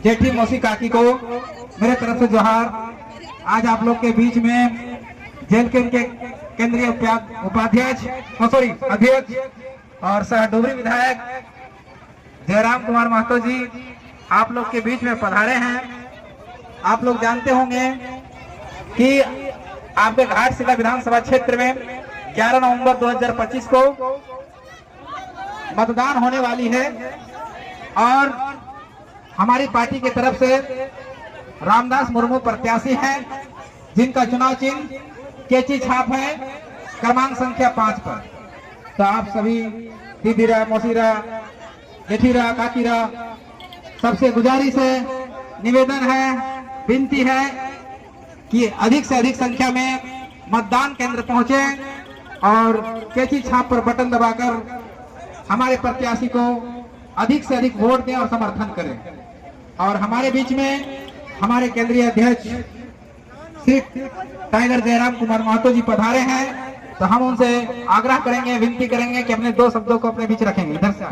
जेठी मौसी काकी को मेरे तरफ से जोहार। आज आप लोग के बीच में जेल के केंद्रीय उपाध्यक्ष अध्यक्ष और सह डोबरी विधायक जयराम कुमार महतो जी आप लोग के बीच में पधारे हैं। आप लोग जानते होंगे कि आपके घाटशिला विधानसभा क्षेत्र में 11 नवंबर 2025 को मतदान होने वाली है और हमारी पार्टी की तरफ से रामदास मुर्मू प्रत्याशी हैं जिनका चुनाव चिन्ह केची छाप है क्रमांक संख्या 5 पर। तो आप सभी दीदीरा, मौसीरा, जेठीरा, काकीरा सबसे गुजारिश है, निवेदन है, विनती है कि अधिक से अधिक संख्या में मतदान केंद्र पहुंचे और केची छाप पर बटन दबाकर हमारे प्रत्याशी को अधिक से अधिक वोट दें और समर्थन करें। और हमारे बीच में हमारे केंद्रीय अध्यक्ष श्री टाइगर जयराम कुमार महतो जी पधारे हैं, तो हम उनसे आग्रह करेंगे, विनती करेंगे कि अपने 2 शब्दों को अपने बीच रखेंगे। इधर से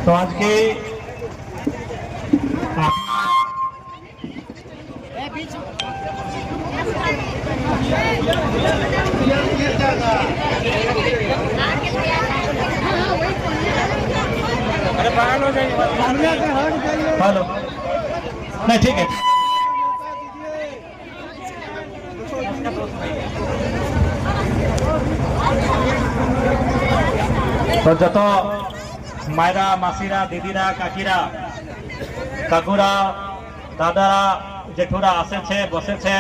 तो आज के हेलो नहीं ठीक है। तो जो मायरा, मासीरा, दीदीरा, काकीरा, काकुरा, दादारा, जेठुरा आसे छे बसे छे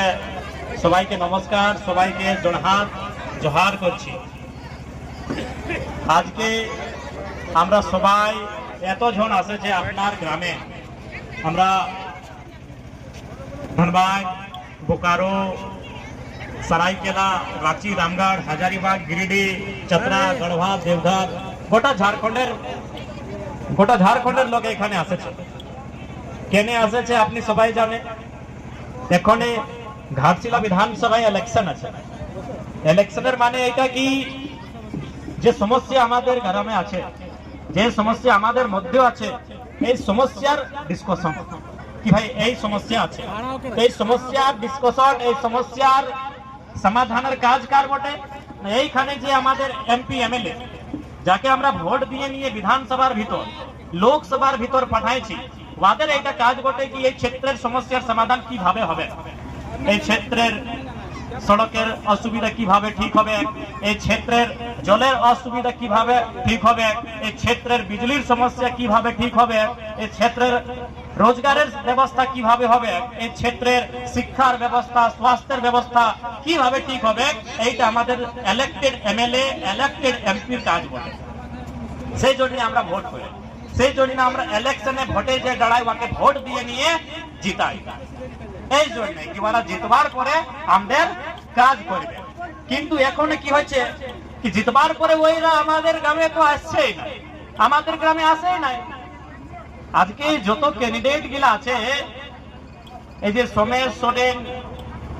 सबाई के नमस्कार, सबाई के जोहार करছি। आज के আমরা সবাই এতজন আছে যে আপনার গ্রামে আমরা धनबाद, बोकारो, सरायकेला, रांची, रामगढ़, हजारीबाग, गिरिडीह, चतरा, गढ़वा, देवघर गोटा झारखंडेर लोक एखाने आसेছে। কেনে আসেছে আপনি সবাই জানেন। এখন ঘাটশিলা বিধানসভায় ইলেকশন আছে। ইলেকশনের মানে এটা কি যে সমস্যা আমাদের গ্রামে আছে, যে সমস্যা আমাদের মধ্যে আছে, এই সমস্যার ডিসকাশন কি ভাই এই সমস্যা আছে, এই সমস্যার ডিসকাশন, এই সমস্যার সমাধানের কাজ কার বটে? এইখানে যে আমাদের এমপি এমএলএ যাকে আমরা ভোট দিয়ে নিয়ে বিধানসভার ভিতর লোকসভার ভিতর পাঠাইছি, ওদের এইটা কাজ বটে কি এই ক্ষেত্রের সমস্যার সমাধান কিভাবে হবে, এই ক্ষেত্রের সড়কের অসুবিধা কিভাবে ঠিক হবে, এই ক্ষেত্রের জলের অসুবিধা কিভাবে ঠিক হবে, এই ক্ষেত্রের বিজলির সমস্যা কিভাবে ঠিক হবে, এই ক্ষেত্রের রোজগারের ব্যবস্থা কিভাবে হবে, এই ক্ষেত্রের শিক্ষার ব্যবস্থা, স্বাস্থ্যের ব্যবস্থা কিভাবে ঠিক হবে, এইটা আমাদের ইলেক্টেড এমএলএ, ইলেক্টেড এমপির কাজ বটে। সেই জন্য আমরা ভোট করি, সেই জন্য আমরা ইলেকশনে ভোটে যে দাঁড়াই ওকে ভোট দিয়ে নিয়ে জিতাই। এই জন্য কি ওরা জিতবার পরে আমাদের কাজ করবে। কিন্তু এখন কি হচ্ছে কি জিতবার পরে ওইরা আমাদের গ্রামে তো আসছেই না, আমাদের গ্রামে আসেই নাই। আজকে যত ক্যান্ডিডেট গুলা আছে, এই যে সোমেশ সোরেন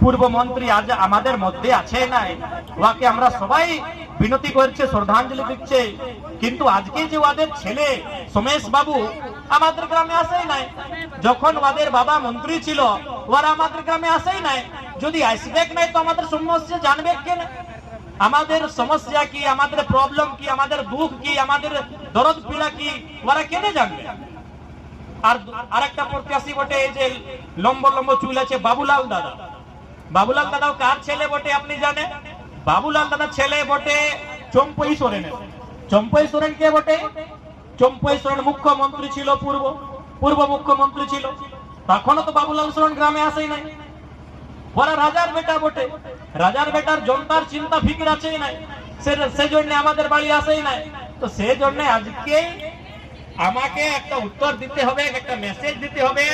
পূর্বমন্ত্রী আজ আমাদের মধ্যে আছে নাই, ওকে আমরা সবাই বিনতি করছে, শ্রদ্ধাঞ্জলি দিচ্ছে। কিন্তু আজকে যে ওদের ছেলে সোমেশ বাবু আমাদের গ্রামে আসেই নাই, যখন ওদের বাবা মন্ত্রী ছিল ওরা আমাদের গ্রামে আসেই নাই। যদি আসবে নাই তো আমাদের সমস্যা জানবে কেন, আমাদের সমস্যা কি, আমাদের প্রবলেম কি, আমাদের দুঃখ কি, আমাদের দরদ পীড়া কি ওরা কেন জানবে? আর আরেকটা প্রত্যাশী বটে এই যে লম্বা লম্বা চুল আছে বাবুলাল দাদা। বাবুলাল দাদাও কার ছেলে বটে আপনি জানেন? বাবুলাল দাদার ছেলে বটে চম্পই সোরেনের। চম্পই সোরেন কে বটে? চম্পই সোরেন মুখ্যমন্ত্রী ছিল, পূর্ব মুখ্যমন্ত্রী ছিল। তখনও তো বাবুলাল সোরেন গ্রামে আসেই নাই। ওরা রাজার বেটা বটে, রাজার বেটার জনতার চিন্তা ফিকির আছেই নাই, সেজন্য আমাদের বাড়ি আসেই নাই। তো সেই জন্য আজকে আমাকে একটা উত্তর দিতে হবে, একটা মেসেজ দিতে হবে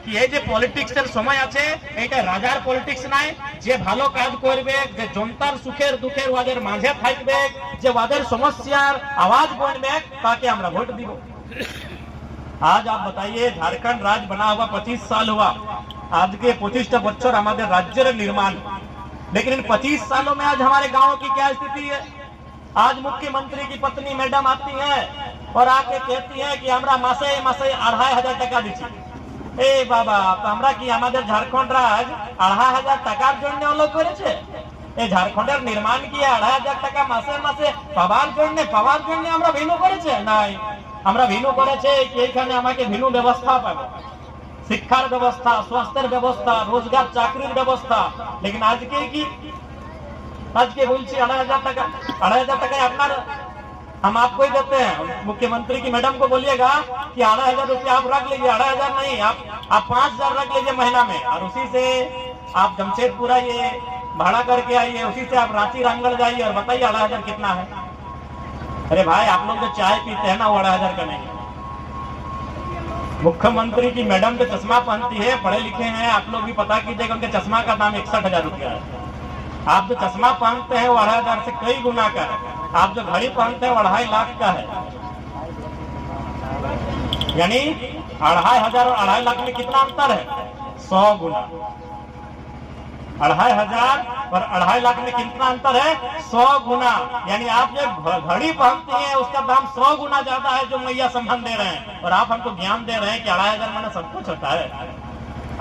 কি এই যে পলিটিক্সের সময় আছে, এটা রাজার পলিটিক্স নাই। যে ভালো কাজ করবে, যে জনতার সুখের দুঃখের ওদের মাঝে থাকবে, যে ওদের সমস্যার আওয়াজ বনবে, তাকে আমরা ভোট দিব। आज आप बताइए, झारखंड राज्य बना हुआ 25 साल हुआ, आज के 25 बच्चों हमारे राज्य निर्माण, लेकिन इन 25 सालों में आज हमारे गांव की क्या स्थिति है। आज मुख्यमंत्री की पत्नी मैडम आती है और आके कहती है कि हमरा मासे मासे 2500 টাকা দিচ্ছি। ए बाबा, तो हमरा কি আমাদের ঝাড়খণ্ড রাজ 2500 টাকার জন্য লোক করেছে? এই ঝাড়খণ্ডের নির্মাণ কি 2500 টাকা মাসে মাসে পাওয়ার জন্য আমরা ভিন্ন করেছে? নাই, আমরা ভিন্ন করেছে কি এখানে আমাকে ভিন্ন ব্যবস্থা পাবো, শিক্ষার ব্যবস্থা, স্বাস্থ্যের ব্যবস্থা, রোজগার চাকরির ব্যবস্থা। लेकिन আজকে কি, আজকে বলছি 2500 টাকা, 2500 টাকায় আপনার, हम आपको ही देते हैं। मुख्यमंत्री की मैडम को बोलिएगा कि 2500 रुपया आप रख लीजिए, 2500 नहीं, आप 5000 रख लीजिए महीना में, और उसी से आप जमशेदपुर आइए, भाड़ा करके आइए, उसी से आप रांची रामगढ़ जाइए और बताइए 2500 कितना है। अरे भाई, आप लोग जो चाय पीते हैं ना, वो 2500 का नहीं। मुख्यमंत्री की मैडम जो चश्मा पहनती है, पढ़े लिखे हैं, आप लोग भी पता कीजिएगा, उनके चश्मा का दाम 61,000 रुपया है। आप जो चश्मा पहनते हैं वो 2500 से कई गुना का है। आप जो घड़ी पहनते हैं वो 2.5 लाख का है। यानी 2500 और 2.5 लाख में कितना अंतर है? 100 गुना। 2500 और 2.5 लाख में कितना अंतर है? 100 गुना। यानी आप जो घड़ी पहनती हैं उसका दाम 100 गुना ज्यादा है जो मैया संबंध दे रहे हैं, और आप हमको ज्ञान दे रहे हैं कि 2500 में सब कुछ होता है।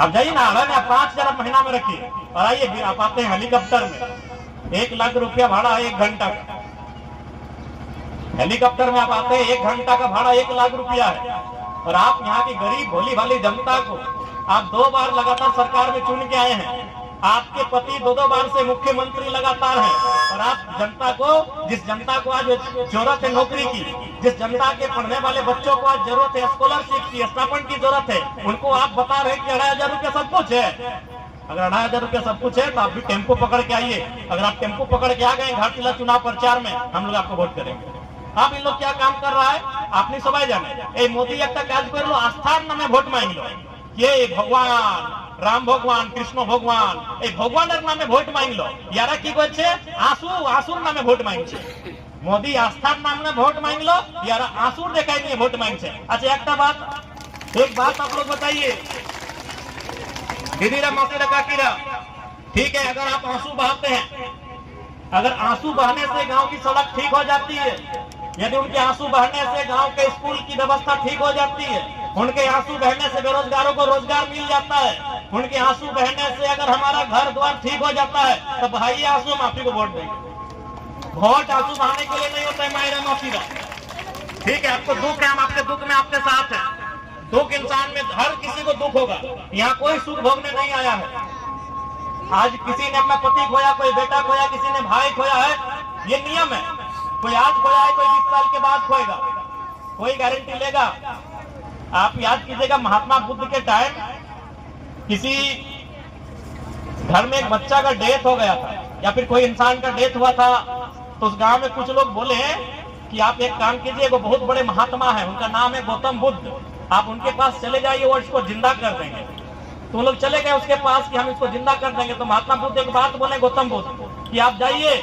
आप जाइए ना, 5000 महीना में रखिए और आइए, आप आते हैं हेलीकॉप्टर में, 1 लाख रुपया भाड़ा 1 घंटा का। हेलीकॉप्टर में आप आते हैं, 1 घंटा का भाड़ा 1 लाख रुपया है। और आप यहाँ की गरीब भोली भाली जनता को आप 2 बार लगातार सरकार में चुन के आए हैं। आपके पति 2 बार से मुख्यमंत्री लगातार हैं, और आप जनता को, जिस जनता को आज जरूरत है नौकरी की, जिस जनता के पढ़ने वाले बच्चों को आज जरूरत है स्कॉलरशिप की, स्टाइपेंड की जरूरत है, उनको आप बता रहे हैं कि 2500 रुपया सब कुछ है। अगर 2500 रुपया सब कुछ है तो आप भी टेम्पो पकड़ के आइए। अगर आप टेम्पो पकड़ के आ गए घाटशिला चुनाव प्रचार में, हम लोग आपको वोट करेंगे। आप इन लोग क्या काम कर रहा है आपने सबाई जाने, ए मोदी एक কাজ করলো, আস্থার নামে ভোট মাইনলো। ये भगवान राम भगवान, कृष्ण भगवान, এই ভগবানের নামে ভোট মাইনলো। ইয়ারা কি করছে? आंसुर नामे ভোট মাইনছে। मोदी आस्थार नामे ভোট मांगलो, यारा आंसुर देखाई नहीं ভোট मांगছে। अच्छा, एक बात आप लोग बताइए, दीदीरा मासीरा काकीरा, ठीक है, अगर आप आंसू बहाते हैं, अगर आंसू बहने से गांव की सड़क ठीक हो जाती है, यदि उनके आंसू बहने से गांव के स्कूल की व्यवस्था ठीक हो जाती है, उनके आंसू बहने से बेरोजगारों को रोजगार मिल जाता है, उनके आंसू बहने से अगर हमारा घर द्वार ठीक हो जाता है, तो भाई आंसू माफी को वोट देंगे। वोट आंसू बहाने के लिए नहीं होता है मायरा माफी का। ठीक है, आपको दुख है, हम आपके दुख में आपके साथ हैं। दुख इंसान में हर किसी को दुख होगा, यहाँ कोई सुख भोगने नहीं आया है। आज किसी ने अपना पति खोया, कोई बेटा खोया, किसी ने भाई खोया है, ये नियम है। कोई आज खोया है, कोई 20 साल के बाद खोएगा, कोई गारंटी लेगा। आप याद कीजिएगा, महात्मा बुद्ध के टाइम किसी घर में एक बच्चा का डेथ हो गया था, या फिर कोई इंसान का डेथ हुआ था, तो उस गांव में कुछ लोग बोले कि आप एक काम कीजिए, वो बहुत बड़े महात्मा है, उनका नाम है गौतम बुद्ध, आप उनके पास चले जाइए, वो इसको जिंदा कर देंगे। तो लोग चले गए उसके पास कि हम इसको जिंदा कर देंगे। तो महात्मा बुद्ध एक बात बोले गौतम बुद्ध कि आप जाइए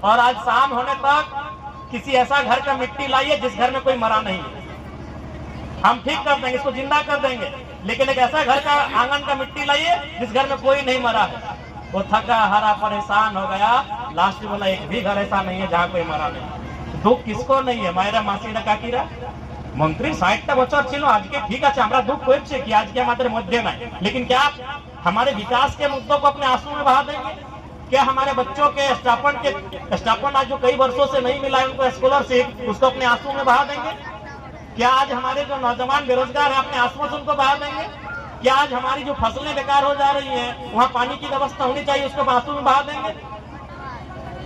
और आज शाम होने तक किसी ऐसा घर का मिट्टी लाइए जिस घर में कोई मरा नहीं है, हम ठीक कर देंगे, इसको जिंदा कर देंगे। लेकिन एक ऐसा घर का आंगन का मिट्टी लाइए जिस घर में कोई नहीं मरा है। वो थका हारा परेशान हो गया, लास्ट बोला एक भी घर ऐसा नहीं है जहाँ कोई मरा नहीं। दुख किसको नहीं है? मायरा मासीरा काकीरा मंत्री 60টা বছর ছিল, আজকে ঠিক আছে আমরা দুঃখ হচ্ছে कि आज के हमारे मध्य नहीं, लेकिन क्या आप हमारे विकास के मुद्दों को अपने आंसू में बहा देंगे? क्या हमारे बच्चों के स्टाइपेंड आज जो कई वर्षों से नहीं मिला है उनको स्कॉलरशिप, उसको अपने आंसू में बहा देंगे? क्या आज हमारे जो नौजवान बेरोजगार है अपने आंसू में उनको बहा देंगे? क्या आज हमारी जो फसलें बेकार हो जा रही हैं, वहाँ पानी की व्यवस्था होनी चाहिए, उसको आंसू में बहा देंगे?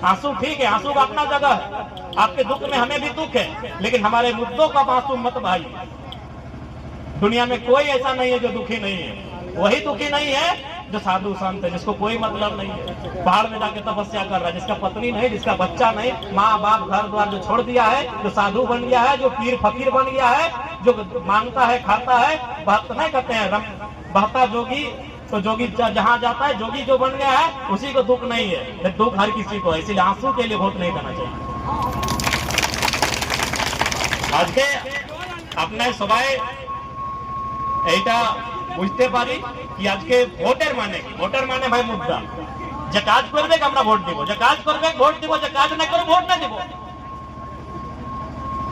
आंसू ठीक है, आंसू का अपना जगह है, आपके दुख में हमें भी दुख है, लेकिन हमारे मुद्दों का आंसू मत बहाइए। दुनिया में कोई ऐसा नहीं है जो दुखी नहीं है। वही दुखी नहीं है जो साधु संत है, जिसको कोई मतलब नहीं है, पहाड़ में जाके तपस्या कर रहा है, जिसका पत्नी नहीं, जिसका बच्चा नहीं, माँ बाप घर द्वार जो छोड़ दिया है, जो साधु बन गया है, जो पीर फकीर बन गया है, जो मांगता है खाता है, बात नहीं करते हैं बहता जोगी, तो जोगी जहां जाता है, जोगी जो बन गया है उसी को दुख नहीं है, दुख हर किसी को है, इसलिए आंसू के लिए वोट नहीं देना चाहिए। आज के अपने सबाई এইটা বুঝতে পারি কি আজকে ভোটের মানে কি, ভোটের মানে ভাই মুদ্রা, যে কাজ করবে আমরা ভোট দিব, যে কাজ করবে ভোট দিব, যে কাজ না করবে ভোট না দিব।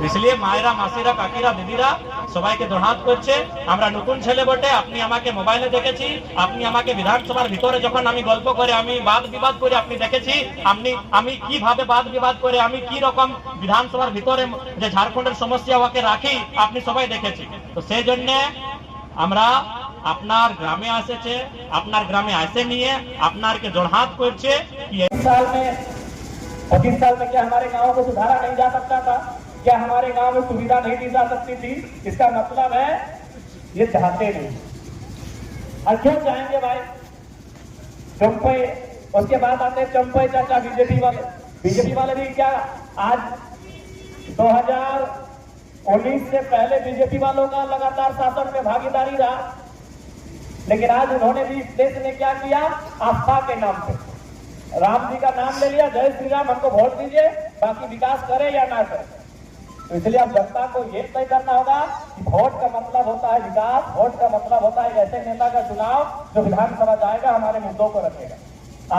इसलिए মায়েরা মাসিরা কাকিরা দিদিরা সবাইকে দোহাত করছে, আমরা নতুন ছেলে বটে, আপনি আমাকে মোবাইলে দেখেছি, আপনি আমাকে বিধানসভার ভিতরে যখন আমি গল্প করে আমি বাদ বিবাদ করে আপনি দেখেছি, আমি কিভাবে বাদ বিবাদ করে আমি কি রকম বিধানসভার ভিতরে যে ঝাড়খণ্ডের সমস্যা ওকে রাখি আপনি সবাই দেখেছি। তো সেই জন্য আমরা আপনার গ্রামে আসেছে, আপনার গ্রামে আসে নিয়ে আপনারকে জোড়হাত করছে कि 25 साल में क्या हमारे गांव को सुधारा नहीं जा सकता था, क्या हमारे गांव में सुविधा नहीं दी जा सकती थी? इसका मतलब है ये चाहते नहीं। और क्यों चाहेंगे भाई? चंपई, उसके बाद आते चंपई चाचा बीजेपी वाले भी क्या आज 2019 से पहले बीजेपी वालों का लगातार शासन में भागीदारी रहा, लेकिन आज उन्होंने भी इस देश में क्या किया? आस्था के नाम पे राम जी का नाम ले लिया, जय श्री राम, हमको वोट दीजिए, बाकी विकास करे या ना करे। तो इसलिए अब जनता को ये तय करना होगा कि वोट का मतलब होता है विकास, वोट का मतलब होता है ऐसे नेता का चुनाव जो विधानसभा जाएगा, हमारे मुद्दों को रखेगा।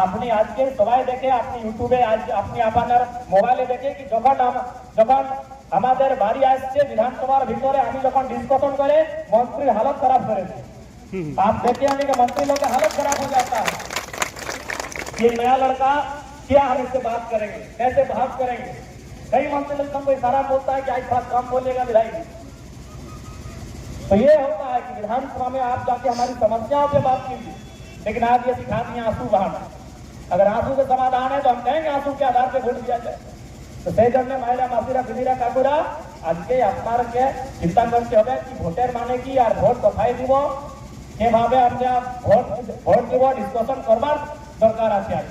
আপনি আজকে সবাই দেখে, আপনি ইউটিউবে আজ আপনি আপনার মোবাইলে দেখে কি যখন আমাদের বাড়ি আসছে বিধানসভার ভিতরে আমি যখন ডিসকাশন করে মন্ত্রীর হালত খারাপ করে দিই, आप देखते हैं कि मंत्री लोग का हालत खराब हो जाता है। ये नया लड़का क्या हम इससे बात करेंगे, कैसे बात करेंगे? कई मंत्री लोग हमको इशारा बोलता है कि आज बात कम बोलेगा विधायक। तो ये होता है कि विधानसभा में आप जाके हमारी समस्याओं पे बात कीजिए, लेकिन आज ये सिखा दिए आंसू बहाना। अगर आंसू से समाधान है तो हम कहेंगे आंसू के आधार पे वोट दिया जाए। तो সেই জন্য মাইরা মাসিরা দিদিরা কাকুরা আজকে আপনাদেরকে চিন্তা করতে হবে কি ভোটের মানে কি আর ভোট কোথায় দিব, কিভাবে আমরা ভোট দিব ডিসকাশন করবার দরকার আছে आज।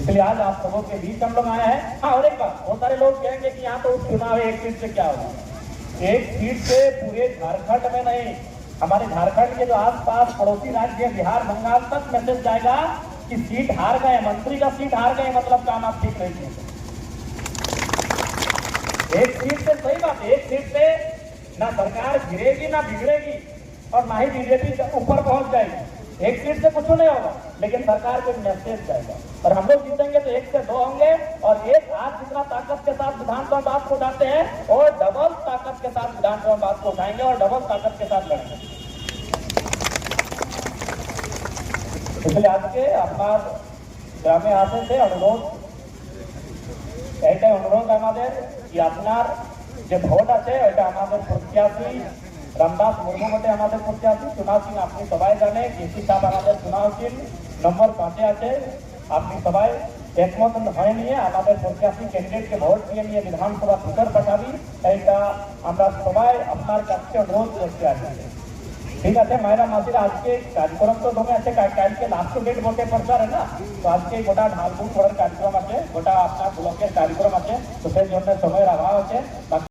इसलिए आज आप सबों के बीच हम लोग आए हैं। हाँ, और एक बात, बहुत सारे लोग कहेंगे कि यहाँ तो चुनाव एक सीट से क्या होगा? एक सीट से पूरे झारखंड में नहीं, हमारे झारखंड के जो आसपास पड़ोसी राज्य बिहार बंगाल तक मैसेज जाएगा कि सीट हार गए, मंत्री का सीट हार गए, मतलब काम आप ठीक नहीं किए। एक सीट से, सही बात, एक सीट से ना सरकार गिरेगी ना बिगड़ेगी और ना ही बीजेपी ऊपर पहुंच जाएगी। एक सीट से कुछ नहीं होगा, लेकिन सरकार को मैसेज जाएगा और हम लोग जीतेंगे तो 1 से 2 होंगे और एक आज जितना ताकत के साथ विधानसभा बात को उठाते हैं और डबल ताकत के साथ विधानसभा बात को उठाएंगे और डबल ताकत के साथ लड़ेंगे। इसलिए आज के अपना ग्रामे आते थे अनुरोध এইটাই অনুরোধ আমাদের কি আপনার যে ভোট আছে এটা আমাদের প্রত্যাশী রামদাস মুর্মু বটে, আমাদের প্রত্যাশী চুনাव চিহ্ন আপনি সবাই জানে কেসি সাহেব আমাদের চুনাव চিহ্ন নম্বর 5 আছে। আপনি সবাই একমত হয়ে নিয়ে আমাদের প্রত্যাশী ক্যান্ডিডেটকে ভোট দিয়ে নিয়ে বিধানসভা ভিতর পাঠাবি, এইটা আমরা সবাই আপনার কাছে অনুরোধ করতে আছি। ঠিক আছে মায়েরা মাসিরা, আজকে কার্যক্রম তো জমে আছে, কালকে লাস্ট ডেট ভোটে প্রচার है না, তো আজকে গোটা ঢালপুর করার কার্যক্রম আছে, গোটা আপনার ব্লকের কার্যক্রম আছে, তো সেই জন্য সময়ের অভাব আছে।